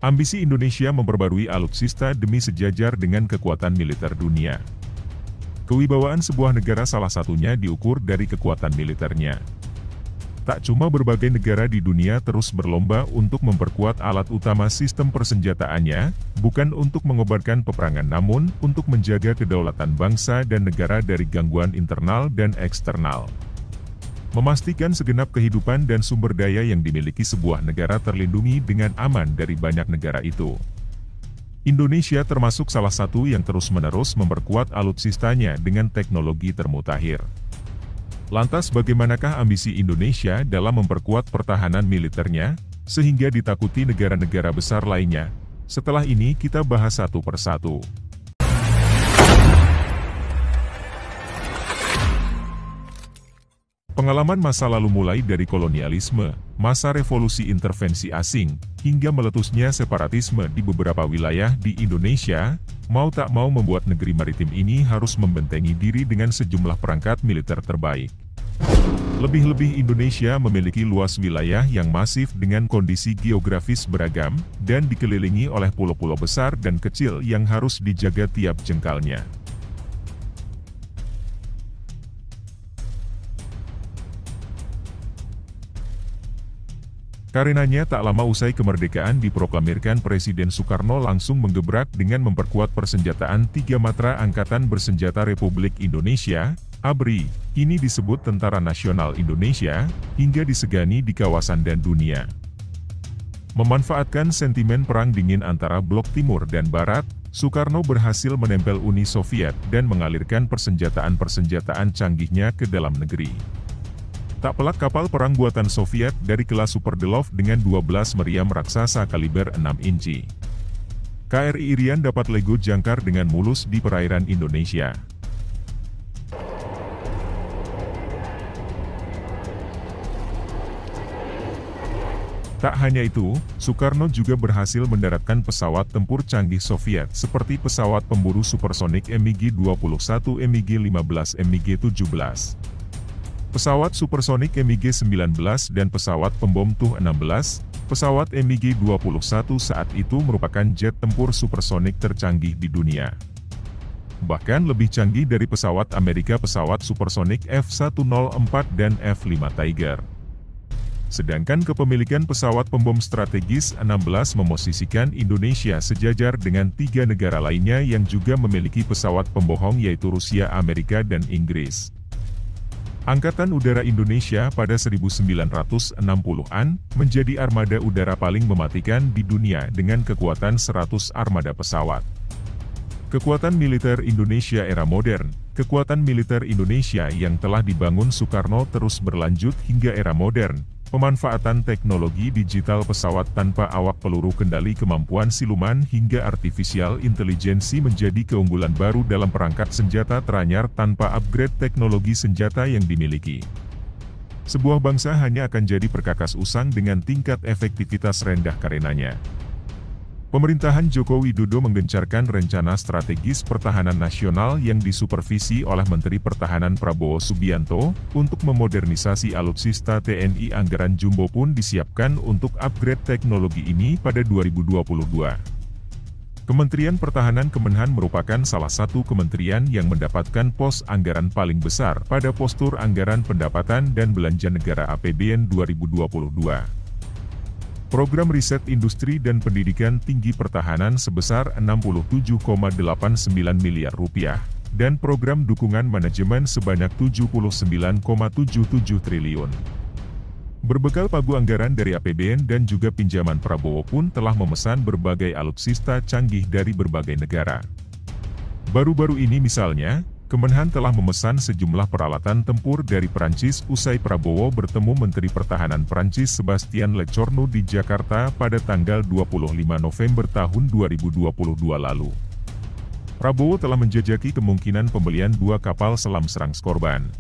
Ambisi Indonesia memperbarui alutsista demi sejajar dengan kekuatan militer dunia. Kewibawaan sebuah negara salah satunya diukur dari kekuatan militernya. Tak cuma berbagai negara di dunia terus berlomba untuk memperkuat alat utama sistem persenjataannya, bukan untuk mengobarkan peperangan namun untuk menjaga kedaulatan bangsa dan negara dari gangguan internal dan eksternal. Memastikan segenap kehidupan dan sumber daya yang dimiliki sebuah negara terlindungi dengan aman dari banyak negara itu. Indonesia termasuk salah satu yang terus-menerus memperkuat alutsistanya dengan teknologi termutakhir. Lantas bagaimanakah ambisi Indonesia dalam memperkuat pertahanan militernya, sehingga ditakuti negara-negara besar lainnya? Setelah ini kita bahas satu persatu. Pengalaman masa lalu mulai dari kolonialisme, masa revolusi intervensi asing, hingga meletusnya separatisme di beberapa wilayah di Indonesia, mau tak mau membuat negeri maritim ini harus membentengi diri dengan sejumlah perangkat militer terbaik. Lebih-lebih Indonesia memiliki luas wilayah yang masif dengan kondisi geografis beragam, dan dikelilingi oleh pulau-pulau besar dan kecil yang harus dijaga tiap jengkalnya. Karenanya tak lama usai kemerdekaan diproklamirkan Presiden Soekarno langsung menggebrak dengan memperkuat persenjataan 3 Matra Angkatan Bersenjata Republik Indonesia, ABRI, ini disebut Tentara Nasional Indonesia, hingga disegani di kawasan dan dunia. Memanfaatkan sentimen perang dingin antara Blok Timur dan Barat, Soekarno berhasil menempel Uni Soviet dan mengalirkan persenjataan-persenjataan canggihnya ke dalam negeri. Tak pelak kapal perang buatan Soviet dari kelas Super Delov dengan 12 meriam raksasa kaliber 6 inci. KRI Irian dapat lego jangkar dengan mulus di perairan Indonesia. Tak hanya itu, Soekarno juga berhasil mendaratkan pesawat tempur canggih Soviet seperti pesawat pemburu supersonik MiG-21, MiG-15, MiG-17. Pesawat supersonik MiG-19 dan pesawat pembom Tu-16, pesawat MiG-21 saat itu merupakan jet tempur supersonik tercanggih di dunia. Bahkan lebih canggih dari pesawat Amerika pesawat supersonik F-104 dan F-5 Tiger. Sedangkan kepemilikan pesawat pembom strategis 16 memosisikan Indonesia sejajar dengan 3 negara lainnya yang juga memiliki pesawat pembohong yaitu Rusia, Amerika, dan Inggris. Angkatan Udara Indonesia pada 1960-an menjadi armada udara paling mematikan di dunia dengan kekuatan 100 armada pesawat. Kekuatan militer Indonesia era modern, kekuatan militer Indonesia yang telah dibangun Soekarno terus berlanjut hingga era modern. Pemanfaatan teknologi digital pesawat tanpa awak peluru kendali kemampuan siluman hingga artificial intelligence menjadi keunggulan baru dalam perangkat senjata teranyar tanpa upgrade teknologi senjata yang dimiliki. Sebuah bangsa hanya akan jadi perkakas usang dengan tingkat efektivitas rendah karenanya. Pemerintahan Joko Widodo menggencarkan rencana strategis pertahanan nasional yang disupervisi oleh Menteri Pertahanan Prabowo Subianto, untuk memodernisasi alutsista TNI. Anggaran jumbo pun disiapkan untuk upgrade teknologi ini pada 2022. Kementerian Pertahanan Kemenhan merupakan salah satu kementerian yang mendapatkan pos anggaran paling besar pada postur anggaran pendapatan dan belanja negara APBN 2022. Program riset industri dan pendidikan tinggi pertahanan sebesar Rp67,89 miliar, dan program dukungan manajemen sebanyak Rp79,77 triliun. Berbekal pagu anggaran dari APBN dan juga pinjaman Prabowo pun telah memesan berbagai alutsista canggih dari berbagai negara. Baru-baru ini misalnya, Kemenhan telah memesan sejumlah peralatan tempur dari Prancis usai Prabowo bertemu Menteri Pertahanan Prancis Sébastien Lecornu di Jakarta pada tanggal 25 November tahun 2022 lalu. Prabowo telah menjajaki kemungkinan pembelian 2 kapal selam serang Skorban.